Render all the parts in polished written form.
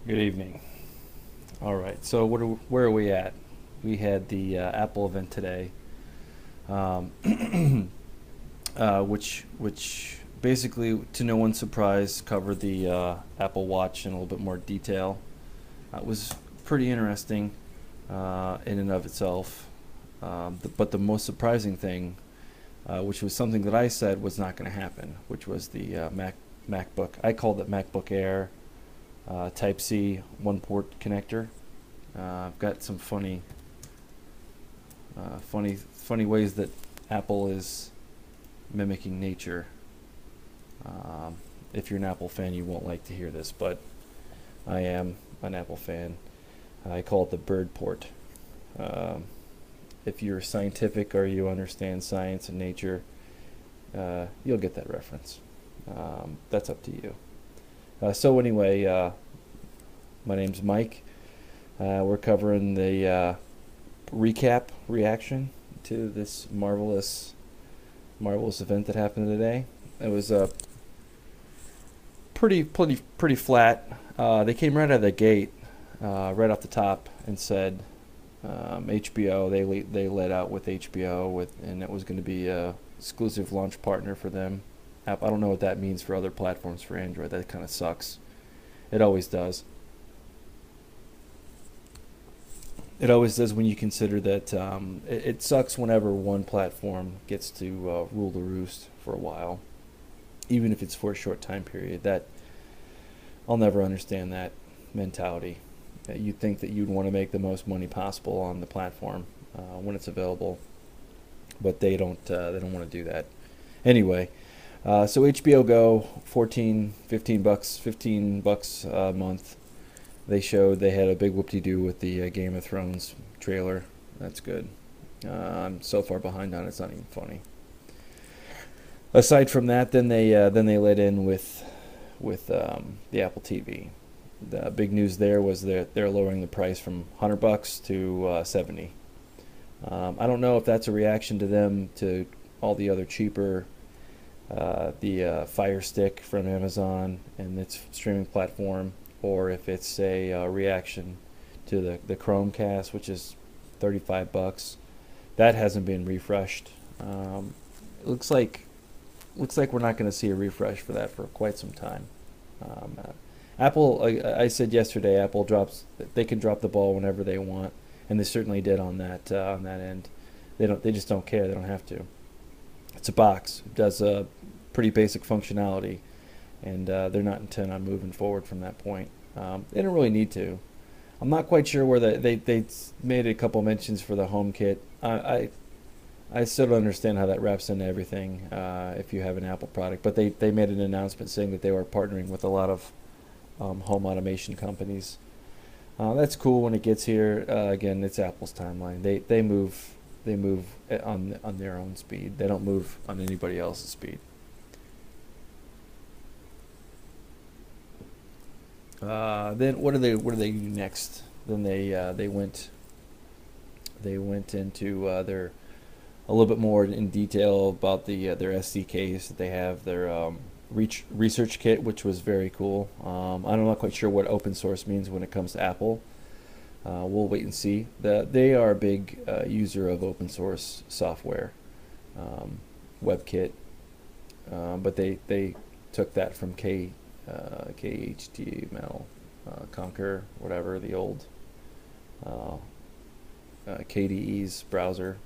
Good evening. All right. So where are we at? We had the Apple event today, um, which basically, to no one's surprise, covered the Apple Watch in a little bit more detail. It was pretty interesting in and of itself. But the most surprising thing, which was something that I said was not going to happen, which was the MacBook. I called it MacBook Air Type C one port connector. I've got some funny ways that Apple is mimicking nature. Um, if you're an Apple fan, you won't like to hear this, but I am an Apple fan. I call it the bird port. Um, if you're scientific or you understand science and nature, you'll get that reference. That's up to you. So anyway, my name's Mike. We're covering the recap reaction to this marvelous event that happened today. It was pretty flat. They came right out of the gate, right off the top, and said HBO. They led out with HBO and it was going to be a exclusive launch partner for them. I don't know what that means for other platforms for Android. That kind of sucks. It always does. It always does when you consider that it sucks whenever one platform gets to rule the roost for a while, even if it's for a short time period. That I'll never understand that mentality. You'd think that you'd want to make the most money possible on the platform when it's available, but they don't. They don't want to do that. Anyway, so HBO Go, 14, 15 bucks, $15 a month. They showed they had a big whoop-de-doo with the Game of Thrones trailer. That's good. I'm so far behind on it, it's not even funny. Aside from that, then they let in with the Apple TV. The big news there was that they're lowering the price from $100 to 70. I don't know if that's a reaction to them to all the other cheaper, the Fire Stick from Amazon and its streaming platform, or if it's a reaction to the Chromecast, which is $35. That hasn't been refreshed. It looks like we're not going to see a refresh for that for quite some time. Apple, I said yesterday, Apple drops. They can drop the ball whenever they want, and they certainly did on that end. They just don't care. They don't have to. It's a box. It does a pretty basic functionality, and they're not intent on moving forward from that point. They don't really need to. I'm not quite sure where they made a couple mentions for the HomeKit. I still don't understand how that wraps into everything if you have an Apple product. But they made an announcement saying that they were partnering with a lot of home automation companies. That's cool when it gets here. Again, it's Apple's timeline. They move on their own speed. They don't move on anybody else's speed. Then what do they do next? Then they went into their a little bit more in detail about their SDKs that they have, their research kit, which was very cool. I'm not quite sure what open source means when it comes to Apple. We'll wait and see. They are a big user of open source software, WebKit, but they took that from KHTML, Conquer, whatever, the old uh, KDE's browser.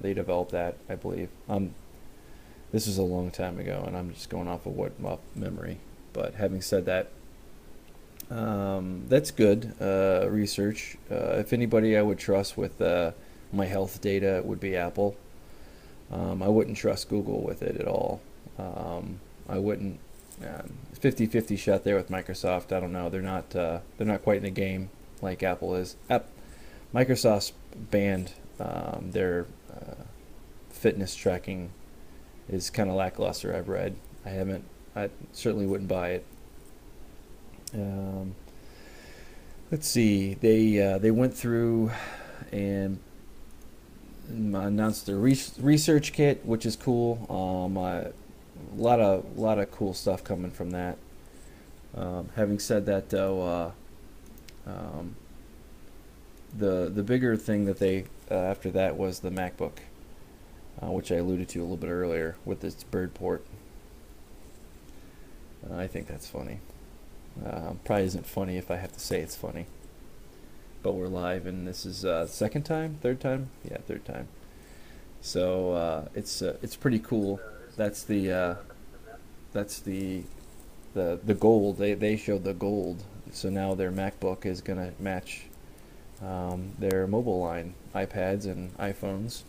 They developed that, I believe. This was a long time ago, and I'm just going off of off memory. But having said that, that's good research. If anybody I would trust with my health data, it would be Apple. I wouldn't trust Google with it at all. I wouldn't. 50-50 shot there with Microsoft. I don't know. They're not quite in the game like Apple is. Microsoft's banned their fitness tracking is kind of lackluster. I've read. I haven't. I certainly wouldn't buy it. Um, let's see. They went through and announced their research kit, which is cool. A lot of cool stuff coming from that. Having said that, though, Um, the bigger thing that they after that was the MacBook, which I alluded to a little bit earlier with its bird port. I think that's funny. Probably isn't funny if I have to say it's funny. But we're live, and this is second time, third time, yeah, third time. So it's pretty cool. That's the gold. They showed the gold. So now their MacBook is gonna match their mobile line, iPads and iPhones,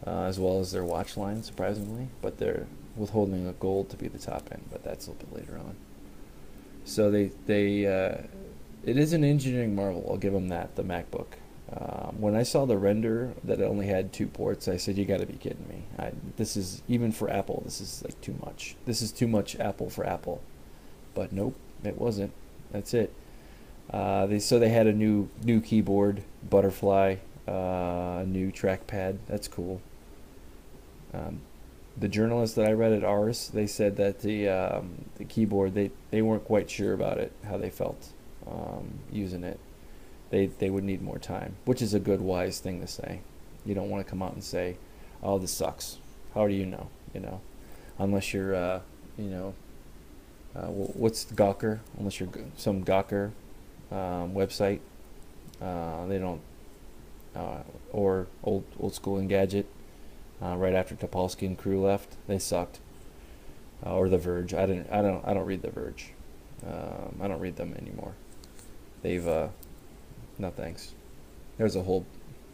as well as their watch line, surprisingly. But they're withholding a gold to be the top end, but that's a little bit later on. So it is an engineering marvel. I'll give them that. The MacBook. When I saw the render that it only had 2 ports, I said, "You got to be kidding me! This is even for Apple. This is like too much. This is too much Apple for Apple." But nope, it wasn't. That's it. They had a new keyboard, butterfly, a new trackpad. That's cool. The journalists that I read at Ars, they said that the keyboard, they weren't quite sure about it, how they felt using it. They would need more time, which is a good, wise thing to say. You don't want to come out and say, "Oh, this sucks." How do you know? Unless you're what's Gawker? Unless you're some Gawker website, they don't, or old school Engadget. Right after Topolsky and crew left, they sucked. Or The Verge. I don't read The Verge. I don't read them anymore. They've no thanks. There's a whole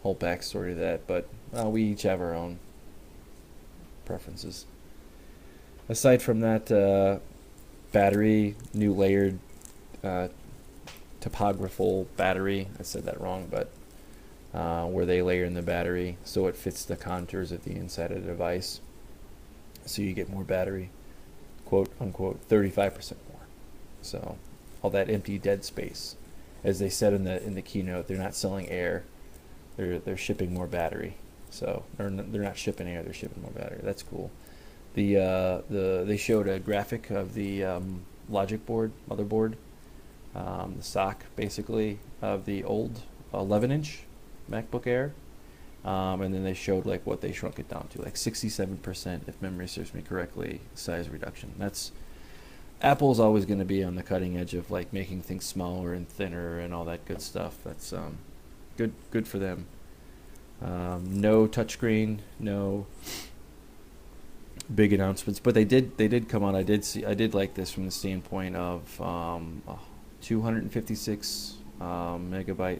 backstory to that, but we each have our own preferences. Aside from that, battery, new layered topographical battery. I said that wrong, but where they layer in the battery so it fits the contours of the inside of the device, so you get more battery, quote unquote, 35% more. So all that empty dead space, as they said in the keynote, they're not selling air, they're shipping more battery. So they're not shipping air, they're shipping more battery. That's cool. They showed a graphic of the logic board, motherboard, the stock basically of the old 11-inch MacBook Air, and then they showed like what they shrunk it down to, like 67%, if memory serves me correctly, size reduction. That's Apple's always going to be on the cutting edge of like making things smaller and thinner and all that good stuff. That's good for them. No touchscreen, no big announcements, but they did come out. I did like this from the standpoint of 256 megabytes,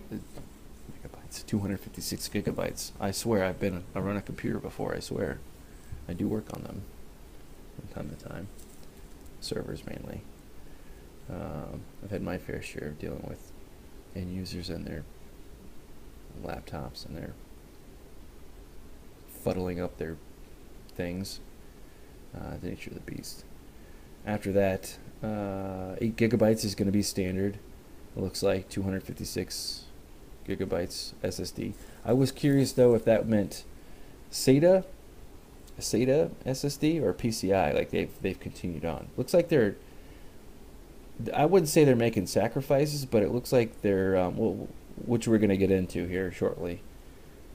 256 gigabytes. I swear I run a computer before. I swear, I do work on them from time to time. Servers mainly. I've had my fair share of dealing with end users and their laptops, and they're fuddling up their things. The nature of the beast. After that, 8 gigabytes is going to be standard. It looks like 256 gigabytes SSD. I was curious though if that meant SATA SSD or PCI. Like they've continued on. Looks like they're. I wouldn't say they're making sacrifices, but it looks like they're which we're going to get into here shortly.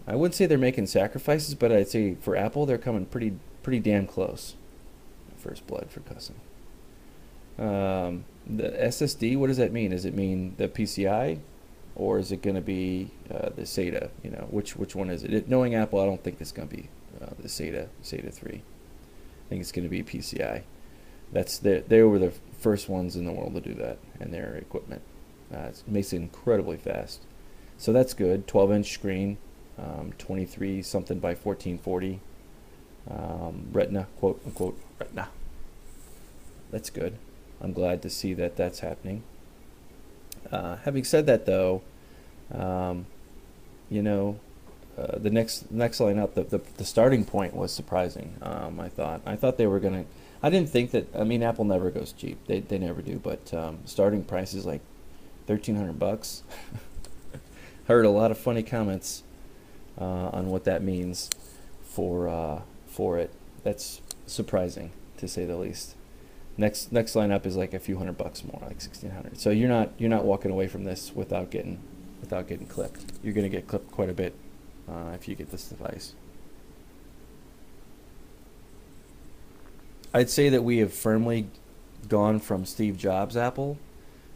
I wouldn't say they're making sacrifices, but I'd say for Apple they're coming pretty damn close. First blood for cussing. The SSD, what does that mean? Does it mean the PCI, or is it going to be the SATA? Which one is it? Knowing Apple, I don't think it's going to be the SATA 3. I think it's going to be PCI. They were the first ones in the world to do that, and their equipment it makes it incredibly fast. So that's good. 12-inch screen, 23 something by 1440. Retina, quote unquote Retina. That's good. I'm glad to see that that's happening. Having said that, though, the next line up, the starting point was surprising. I thought they were gonna. I didn't think that. I mean, Apple never goes cheap. They never do. But starting price is like $1,300. Heard a lot of funny comments on what that means for it. That's surprising, to say the least. Next lineup is like a few $100 more, like 1,600. So you're not walking away from this without getting clipped. You're gonna get clipped quite a bit if you get this device. I'd say that we have firmly gone from Steve Jobs' Apple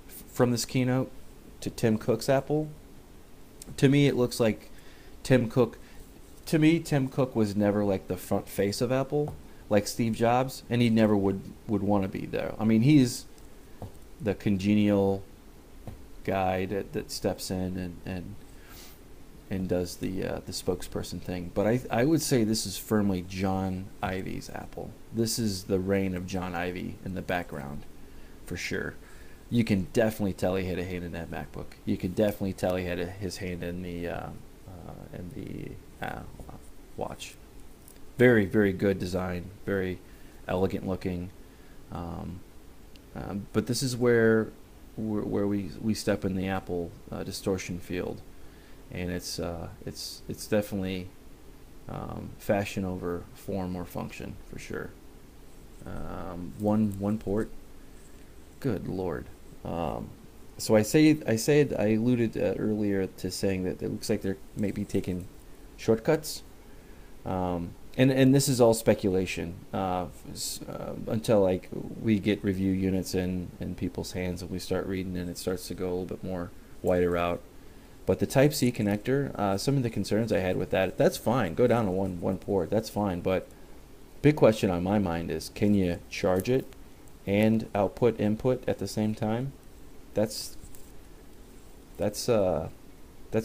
from this keynote to Tim Cook's Apple. To me, it looks like Tim Cook. To me, Tim Cook was never like the front face of Apple, like Steve Jobs, and he never would want to be there. I mean, he's the congenial guy that steps in and does the spokesperson thing. But I would say this is firmly Jony Ive's Apple. This is the reign of Jony Ive in the background, for sure. You can definitely tell he had a hand in that MacBook. You can definitely tell he had his hand in the watch. Very, very good design, very elegant looking. But this is where we step in the Apple distortion field, and it's definitely fashion over form or function for sure. One port. Good Lord. So I alluded earlier to saying that it looks like they're maybe taking shortcuts. And this is all speculation until like we get review units in people's hands and we start reading and it starts to go a little bit more wider out. But the Type-C connector, some of the concerns I had with that's fine. Go down to one port, that's fine. But big question on my mind is, can you charge it and output input at the same time? That's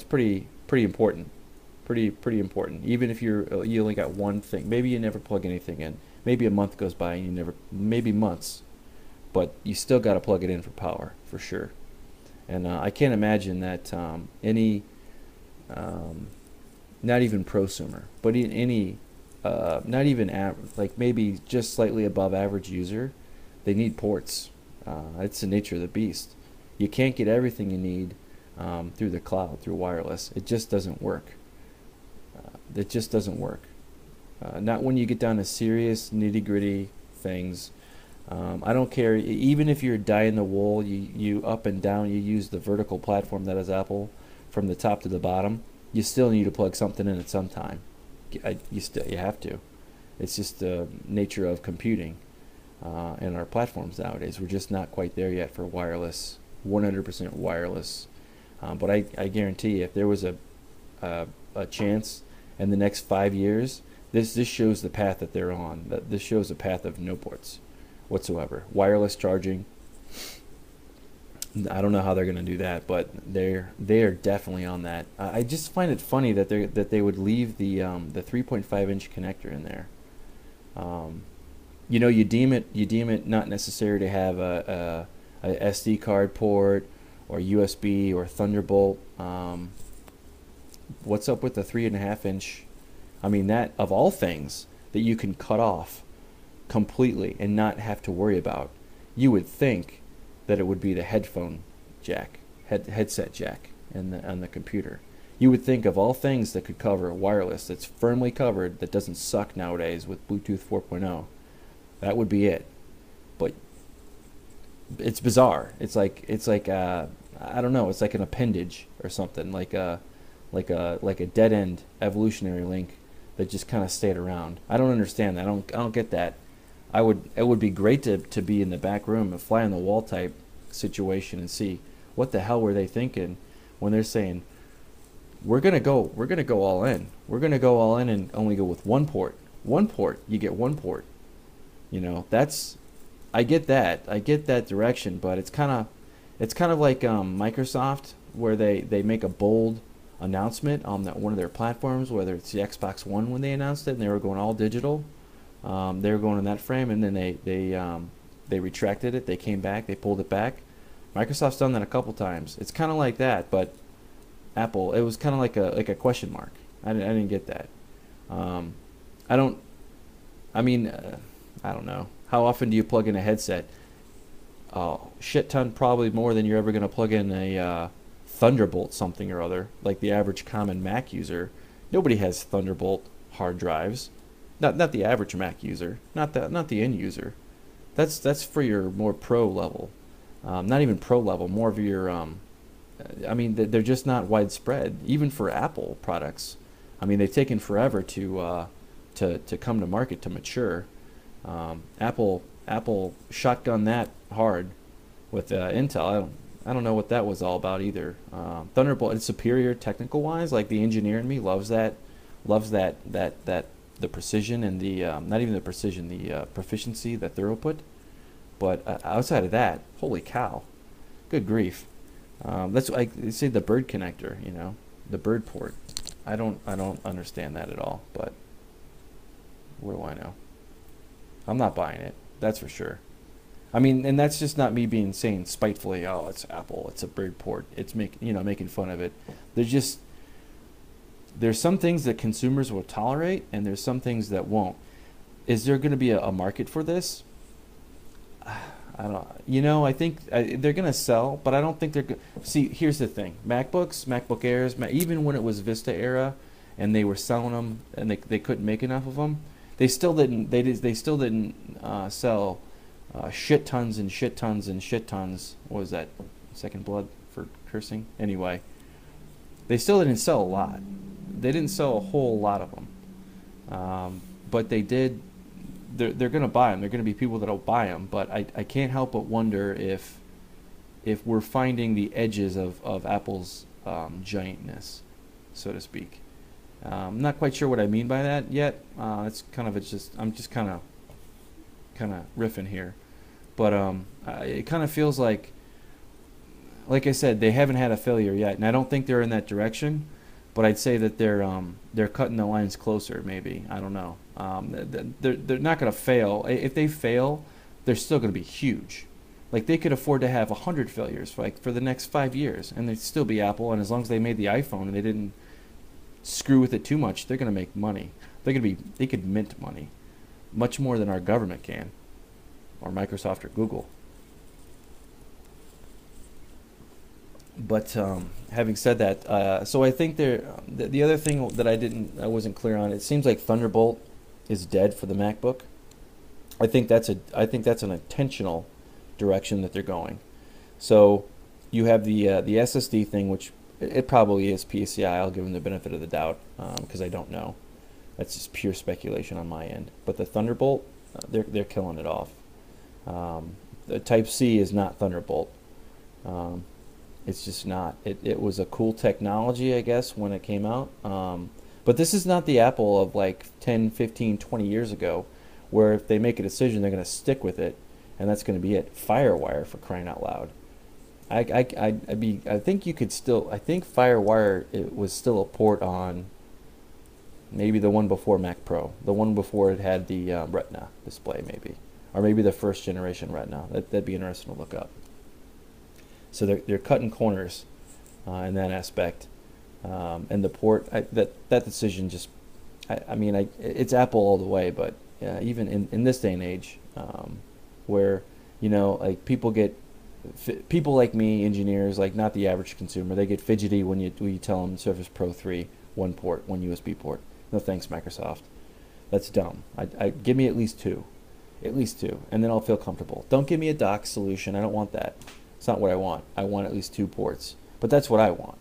pretty important. Pretty important. Even if you only got one thing, maybe you never plug anything in. Maybe a month goes by and you never, maybe months, but you still got to plug it in for power for sure. And I can't imagine that any, not even prosumer, but any, not even like maybe just slightly above average user, they need ports. It's the nature of the beast. You can't get everything you need through the cloud, through wireless. It just doesn't work. It just doesn't work. Not when you get down to serious nitty-gritty things. I don't care, even if you're dyed-in-the-wool, you up and down, you use the vertical platform that is Apple from the top to the bottom, you still need to plug something in at some time. You have to. It's just the nature of computing in our platforms nowadays. We're just not quite there yet for wireless, 100% wireless. But I guarantee you, if there was a chance in the next 5 years, this shows the path that they're on. This shows a path of no ports whatsoever. Wireless charging. I don't know how they're going to do that, but they are definitely on that. I just find it funny that they would leave the 3.5-inch connector in there. You deem it not necessary to have a SD card port or USB or Thunderbolt. What's up with the 3.5-inch? I mean, that of all things that you can cut off completely and not have to worry about, you would think that it would be the headphone jack, headset jack on the computer. You would think of all things that could cover wireless, that's firmly covered, that doesn't suck nowadays with Bluetooth 4.0, that would be it. But it's bizarre. It's like I don't know. It's like an appendage or something, like a dead end evolutionary link that just kind of stayed around. I don't understand that. I don't get that. It would be great to be in the back room, a fly on the wall type situation, and see what the hell were they thinking when they're saying we're gonna go all in. We're gonna go all in and only go with one port. One port. You get one port. I get that. I get that direction, but it's kind of like Microsoft, where they make a bold announcement on one of their platforms, whether it's the Xbox One when they announced it and they were going all digital. They were going in that frame, and then they retracted it. They came back. They pulled it back. Microsoft's done that a couple times. It's kind of like that, but Apple, it was kind of like a question mark. I didn't get that. I don't know. How often do you plug in a headset? Shit ton, probably more than you're ever going to plug in a Thunderbolt something or other, like the average common Mac user. Nobody has Thunderbolt hard drives. Not the average Mac user. Not the end user. That's for your more pro level, not even pro level, more of your. I mean, they're just not widespread, even for Apple products. I mean, they've taken forever to come to market to mature. Apple shotgun that hard with Intel. I don't know what that was all about either. Thunderbolt is superior technical wise. Like the engineer in me loves that the precision and the not even the precision, the proficiency, the throughput. But outside of that, holy cow, good grief. That's like they say the bird connector, the bird port. I don't understand that at all. But what do I know? I'm not buying it. That's for sure. I mean, and that's just not me being saying spitefully, oh, it's Apple, it's a bird port, it's making fun of it. There's some things that consumers will tolerate, and there's some things that won't. Is there going to be a market for this? I don't. I think they're going to sell, but I don't think they're. See, here's the thing: MacBooks, MacBook Airs, even when it was Vista era, and they were selling them, and they couldn't make enough of them, they still didn't. They still didn't sell shit tons and shit tons and shit tons. What was that? Second blood for cursing? Anyway, they still didn't sell a lot. They didn't sell a whole lot of them, but they did. They're going to buy them. They're going to be people that'll buy them. But I can't help but wonder if we're finding the edges of Apple's giantness, so to speak. I'm not quite sure what I mean by that yet. I'm just kind of riffing here, but it kind of feels like I said, they haven't had a failure yet, and I don't think they're in that direction. But I'd say that they're cutting the lines closer. Maybe, I don't know. They're not going to fail. If they fail, they're still going to be huge. Like they could afford to have 100 failures for the next 5 years, and they'd still be Apple. And as long as they made the iPhone and they didn't screw with it too much, they're going to make money. They could mint money, much more than our government can, or Microsoft or Google. But having said that, so I think the other thing that I wasn't clear on. It seems like Thunderbolt is dead for the MacBook. I think that's an intentional direction that they're going. So you have the SSD thing, which it probably is PCI. I'll give them the benefit of the doubt because I don't know. That's just pure speculation on my end. But the Thunderbolt, they're killing it off. The Type C is not Thunderbolt. It's just not. It was a cool technology, I guess, when it came out. But this is not the Apple of like 10, 15, 20 years ago, where if they make a decision, they're going to stick with it, and that's going to be it. FireWire, for crying out loud. I think you could still. I think FireWire, it was still a port on maybe the one before Mac Pro, the one before it had the Retina display, maybe, or maybe the first generation Retina. That'd be interesting to look up. So they're cutting corners in that aspect, and the port that decision just, it's Apple all the way. But even in this day and age, where like people like me, engineers, like not the average consumer, they get fidgety when you tell them Surface Pro 3, one port, one USB port. No thanks, Microsoft. That's dumb. I give me at least two, and then I'll feel comfortable. Don't give me a dock solution. I don't want that. It's not what I want. I want at least 2 ports, but that's what I want.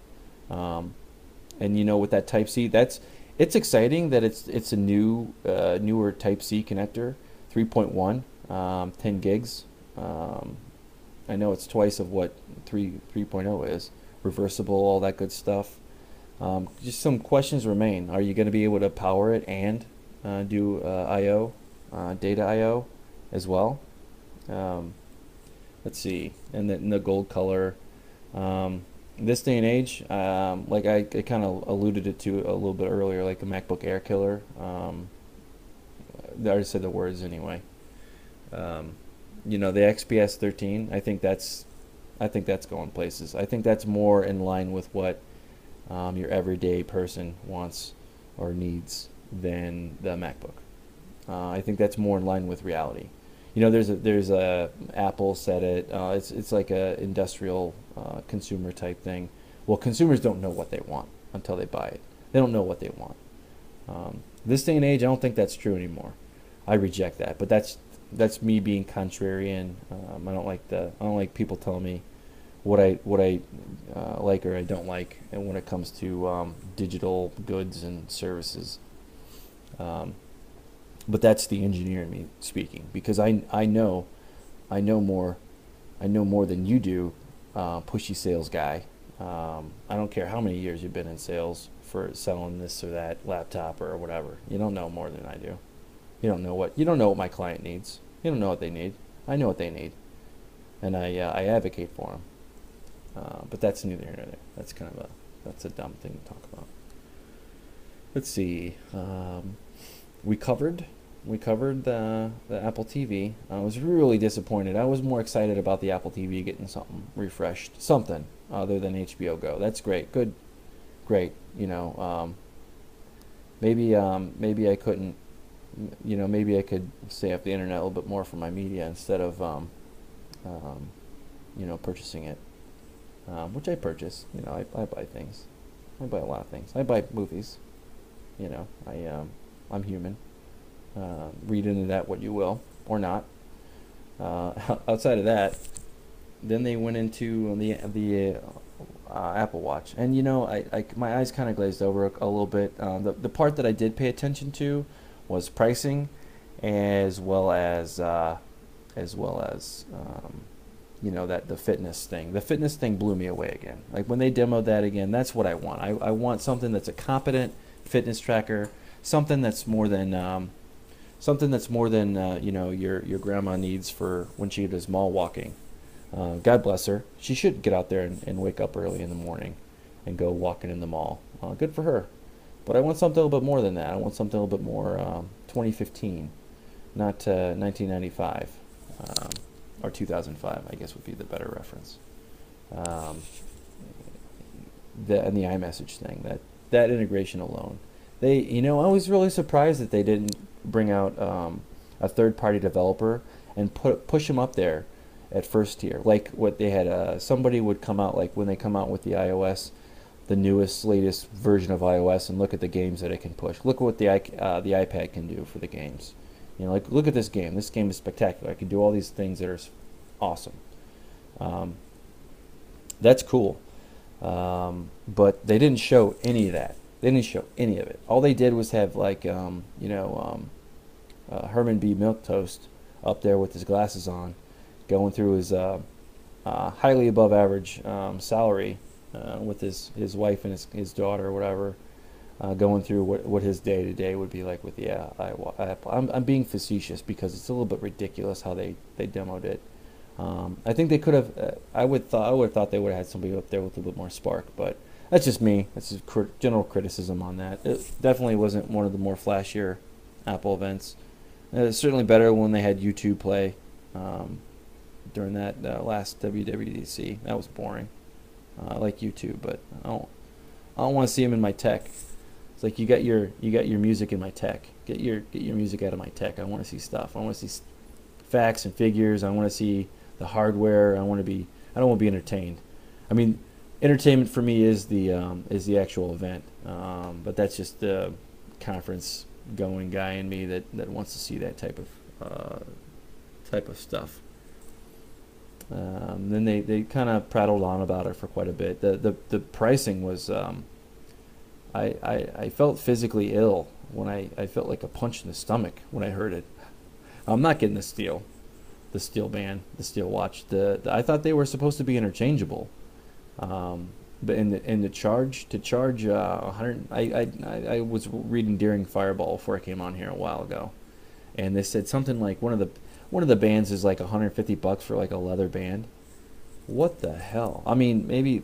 And with that Type C, it's exciting that it's a newer Type C connector, 3.1, 10 gigs. I know it's twice of what 3.0 is, reversible, all that good stuff. Just some questions remain. Are you going to be able to power it and do I/O, data I/O as well? Let's see, and the gold color. This day and age, like I kind of alluded it to a little bit earlier, like the MacBook Air killer. I already said the words anyway. The XPS 13. I think that's going places. I think that's more in line with what your everyday person wants or needs than the MacBook. I think that's more in line with reality. There's a Apple said it. It's like a industrial consumer type thing. Well, consumers don't know what they want until they buy it. They don't know what they want. This day and age, I don't think that's true anymore. I reject that. But that's that's me being contrarian. I don't like people telling me what I like or I don't like, and when it comes to digital goods and services. Um, but that's the engineer in me speaking, because I know more I know more than you do, pushy sales guy. I don't care how many years you've been in sales for selling this or that laptop or whatever. You don't know more than I do. You don't know what my client needs. You don't know what they need. I know what they need, and I advocate for them. But that's neither here nor there. That's a dumb thing to talk about. Let's see. We covered the Apple TV. I was really disappointed. I was more excited about the Apple TV getting something refreshed, something other than HBO Go. That's great, good, great. Maybe I couldn't. Maybe I could stay off the internet a little bit more for my media instead of purchasing it, which I purchase. I buy things. I buy a lot of things. I buy movies. I'm human. Read into that what you will, or not. Outside of that, then they went into the Apple Watch, and my eyes kind of glazed over a little bit. The part that I did pay attention to was pricing, as well as that the fitness thing. The fitness thing blew me away again. Like when they demoed that again, that's what I want. I want something that's a competent fitness tracker, something that's more than your grandma needs for when she does mall walking. God bless her. She should get out there and wake up early in the morning and go walking in the mall. Good for her. But I want something a little bit more than that. I want something a little bit more 2015, not 1995 or 2005, I guess would be the better reference. And the iMessage thing, that integration alone. I was really surprised that they didn't bring out a third-party developer and push them up there at first tier, like what they had. Somebody would come out, like when they come out with the iOS, the newest, latest version of iOS, and look at the games that it can push. Look at what the iPad can do for the games. Look at this game. This game is spectacular. I can do all these things that are awesome. That's cool. But they didn't show any of that. They didn't show any of it. All they did was have Herman B. Milquetoast up there with his glasses on, going through his highly above average salary with his wife and his daughter or whatever, going through what his day to day would be like with the Apple. I'm being facetious because it's a little bit ridiculous how they demoed it. I think they could have. I would have thought they would have had somebody up there with a little bit more spark, but that's just me. That's just general criticism on that. It definitely wasn't one of the more flashier Apple events. It's certainly better when they had YouTube play during that last WWDC. That was boring. I like YouTube, but I don't want to see them in my tech. It's like you got your music in my tech. Get your music out of my tech. I want to see stuff. I want to see facts and figures. I want to see the hardware. I don't want to be entertained. I mean, entertainment for me is the actual event. But that's just the conference going guy in me that wants to see that type of stuff. Then they kind of prattled on about it for quite a bit. The pricing was I felt physically ill when I felt like a punch in the stomach when I heard it. I'm not getting the steel band, the steel watch. I thought they were supposed to be interchangeable. But in the charge 100, I was reading Daring Fireball before I came on here a while ago, and they said something like one of the bands is like $150 for like a leather band. What the hell? I mean, maybe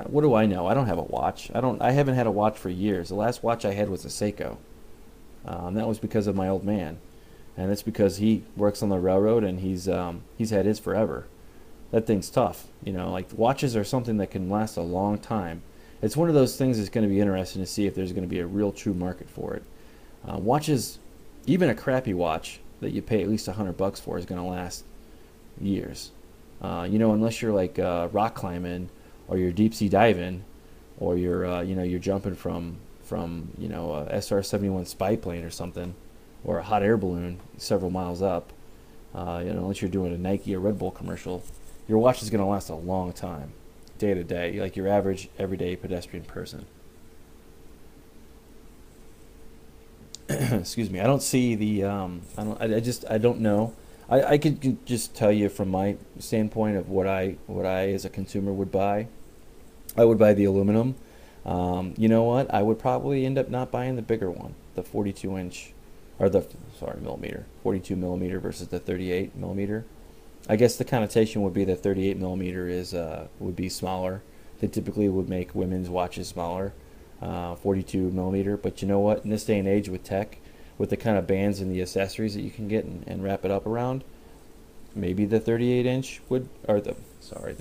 what do I know? I don't have a watch. I haven't had a watch for years. The last watch I had was a Seiko. That was because of my old man, and it's because he works on the railroad and he's had his forever. That thing's tough, like watches are something that can last a long time. It's one of those things that's going to be interesting to see if there's going to be a real true market for it. Watches, even a crappy watch that you pay at least $100 for is going to last years. Unless you're like rock climbing or you're deep sea diving or you're jumping from a SR-71 spy plane or something, or a hot air balloon several miles up. Unless you're doing a Nike or Red Bull commercial, your watch is going to last a long time, day to day, like your average everyday pedestrian person. Excuse me. I don't see the. I don't know. I could just tell you from my standpoint of what I as a consumer would buy. I would buy the aluminum. You know what? I would probably end up not buying the bigger one, the 42 inch, or the sorry millimeter, 42 millimeter versus the 38 millimeter. I guess the connotation would be that 38 millimeter is would be smaller. They typically would make women's watches smaller, 42 millimeter. But you know what? In this day and age with tech, with the kind of bands and the accessories that you can get and wrap it up around, maybe the 38 inch would, or the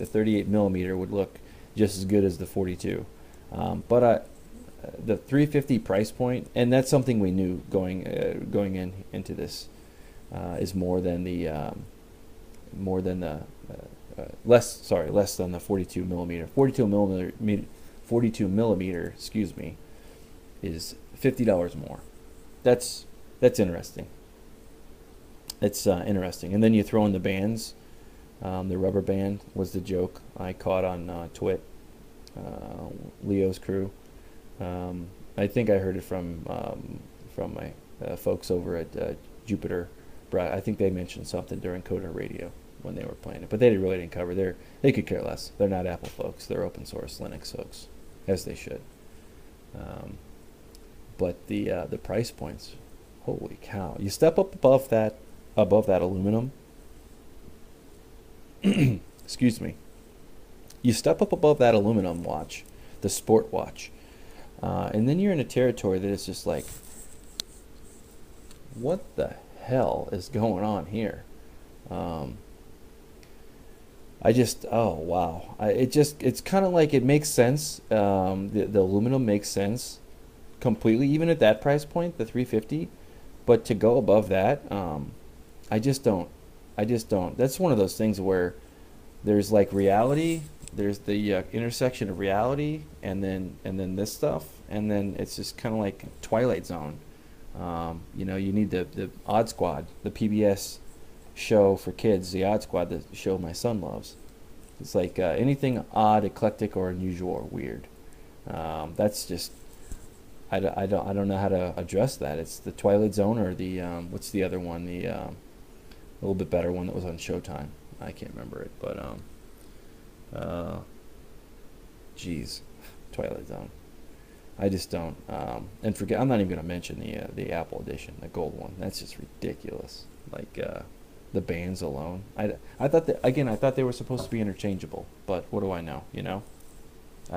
38 millimeter would look just as good as the 42. But the 350 price point, and that's something we knew going into this, is more than the less than the 42 millimeter. 42 millimeter, excuse me, is $50 more. That's interesting. It's interesting. And then you throw in the bands. The rubber band was the joke I caught on Twit. Leo's crew. I think I heard it from my folks over at Jupiter. I think they mentioned something during Coder Radio when they were playing it, but they really didn't cover. They could care less. They're not Apple folks. They're open source Linux folks, as they should. But the price points, holy cow! You step up above that aluminum. Excuse me. You step up above that aluminum watch, the sport watch, and then you're in a territory that is just like, what the hell is going on here? Oh wow! It's kind of like it makes sense. The aluminum makes sense completely, even at that price point, the 350. But to go above that, I just don't. That's one of those things where there's like reality. There's the intersection of reality, and then this stuff, and then it's just kind of like Twilight Zone. You need the Odd Squad, the PBS show for kids, the Odd Squad, the show my son loves. It's like anything odd, eclectic, or unusual or weird. That's just I don't know how to address that. It's the Twilight Zone or the what's the other one? The a little bit better one that was on Showtime. I can't remember it, but geez, Twilight Zone. I just don't. And forget. I'm not even going to mention the Apple edition, the gold one. That's just ridiculous. Like the bands alone. I thought that again. I thought they were supposed to be interchangeable, but what do I know? I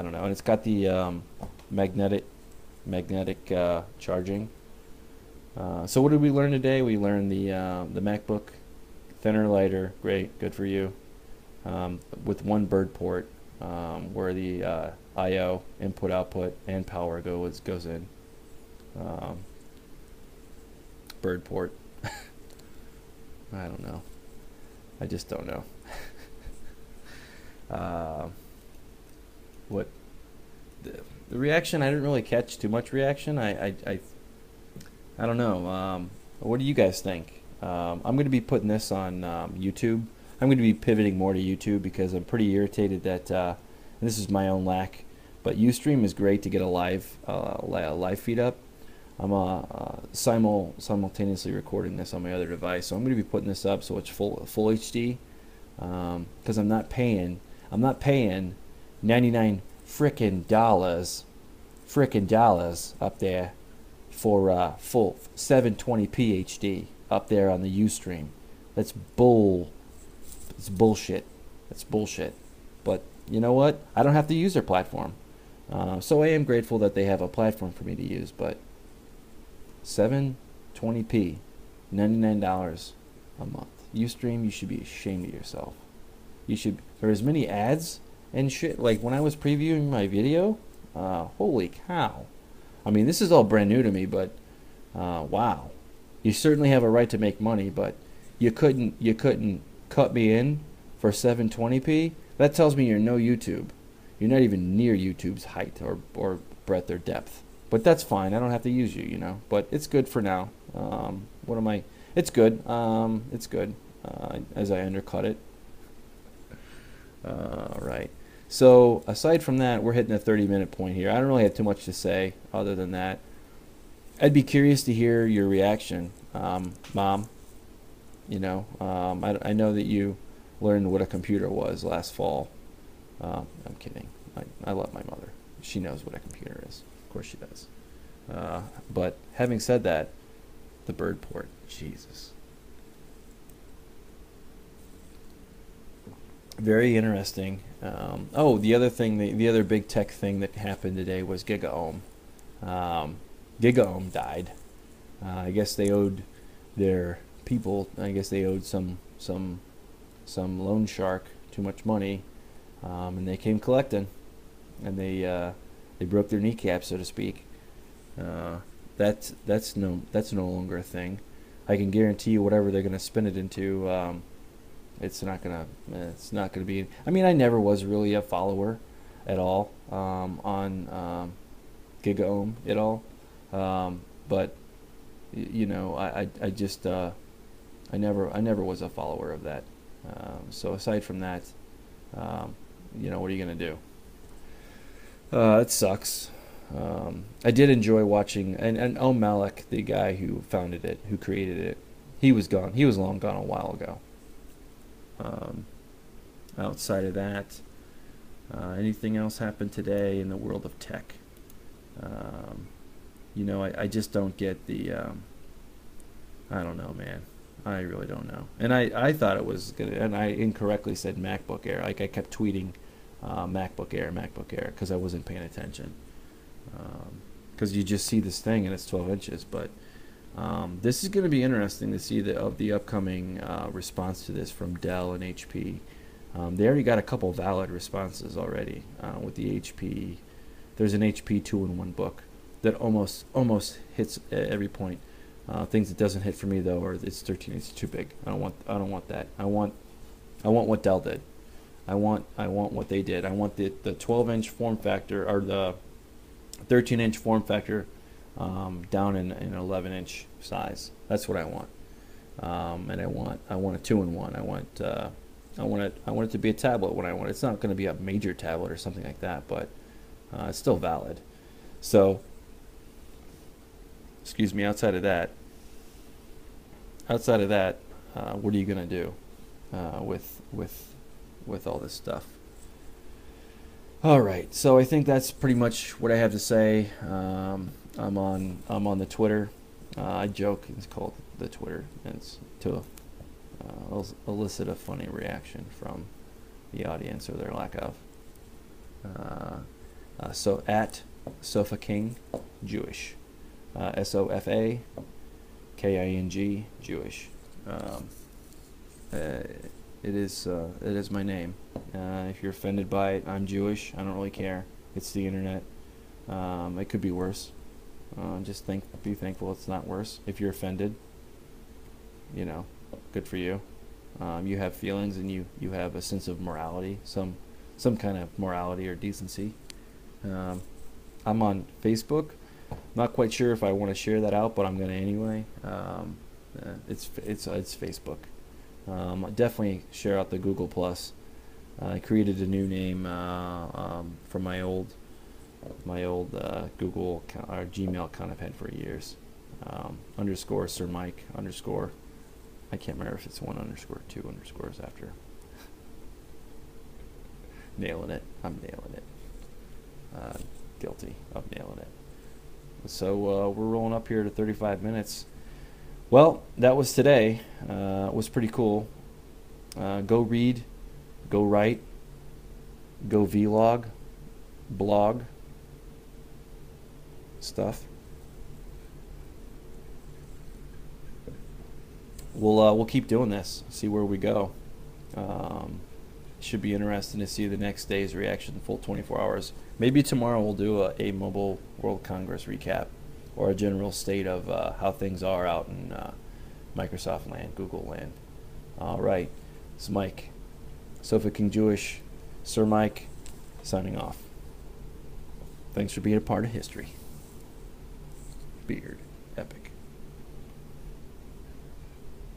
don't know. And it's got the magnetic charging. So what did we learn today? We learned the MacBook, thinner, lighter, great, good for you. With one bird port, where the I/O input output and power goes in. Bird port. I don't know. I just don't know. What the reaction? I didn't really catch too much reaction. I don't know. What do you guys think? I'm going to be putting this on YouTube. I'm going to be pivoting more to YouTube because I'm pretty irritated that and this is my own lack. But Ustream is great to get a live feed up. I'm simultaneously recording this on my other device, so I'm going to be putting this up so it's full HD. Because I'm not paying 99 frickin' dollars up there for full 720p HD up there on the Ustream. It's bullshit. It's bullshit. But you know what? I don't have to use their platform. So I am grateful that they have a platform for me to use. But 720p, $99 a month. Ustream, you should be ashamed of yourself. You should. There are as many ads and shit. Like when I was previewing my video, holy cow. I mean, this is all brand new to me, but wow. You certainly have a right to make money, but you couldn't cut me in for 720p. That tells me you're no YouTube. You're not even near YouTube's height or breadth or depth. But that's fine. I don't have to use you, But it's good for now. It's good. It's good. as I undercut it. Right. So aside from that, we're hitting a 30-minute point here. I don't really have too much to say other than that. I'd be curious to hear your reaction, Mom. I know that you learned what a computer was last fall. I'm kidding. I love my mother. She knows what a computer is. Of course she does. But having said that, the bird port, Jesus. Very interesting. The other thing, the other big tech thing that happened today was GigaOM. GigaOM died. I guess they owed their people. I guess they owed some loan shark too much money, and they came collecting, and they broke their kneecap, so to speak. That's no longer a thing. I can guarantee you, whatever they're going to spin it into. It's not gonna be. I mean, I never was really a follower at all on GigaOM at all, but I just I never was a follower of that. So aside from that, what are you gonna do? It sucks. I did enjoy watching, and Malik, the guy who founded it, who created it, he was gone. He was long gone a while ago. Outside of that, anything else happened today in the world of tech? I just don't get the. I don't know, man. I really don't know. And I thought it was gonna, and I incorrectly said MacBook Air. Like I kept tweeting MacBook Air, because I wasn't paying attention. Because you just see this thing and it's 12 inches, but. This is going to be interesting to see the upcoming response to this from Dell and HP. They already got a couple valid responses already with the HP. There's an HP 2-in-1 book that almost hits at every point. Things it doesn't hit for me though, or it's 13. It's too big. I don't want that. I want what Dell did. I want what they did. I want the 12-inch form factor, or the 13-inch form factor. Down in an 11-inch size. That's what I want. And I want a 2-in-1. I want it to be a tablet when I want it. It's not going to be a major tablet or something like that, but it's still valid. So, excuse me. Outside of that, what are you going to do with all this stuff? All right. So I think that's pretty much what I have to say. I'm on the Twitter. I joke it's called the Twitter, and it's to elicit a funny reaction from the audience or their lack of. So at Sofa King Jewish, SOFA KING Jewish. It is my name. If you're offended by it, I'm Jewish. I don't really care. It's the internet. It could be worse. Just be thankful it's not worse. If you're offended, good for you. You have feelings and you have a sense of morality, some kind of morality or decency. I'm on Facebook. Not quite sure if I want to share that out, but I'm going to anyway. It's Facebook. Definitely share out the Google Plus. I created a new name from my old Google account, or Gmail account I've had for years. _ Sir Mike _ I can't remember if it's 1 _ 2 underscores after. Nailing it. I'm nailing it. Guilty of nailing it. So we're rolling up here to 35 minutes. Well, that was today. It was pretty cool. Go read, go write, go vlog, blog stuff. We'll keep doing this. See where we go. Should be interesting to see the next day's reaction. Full 24 hours. Maybe tomorrow we'll do a Mobile World Congress recap, or a general state of how things are out in Microsoft land, Google land. All right, it's Mike, Sofa King Jewish, Sir Mike, signing off. Thanks for being a part of history. Beard.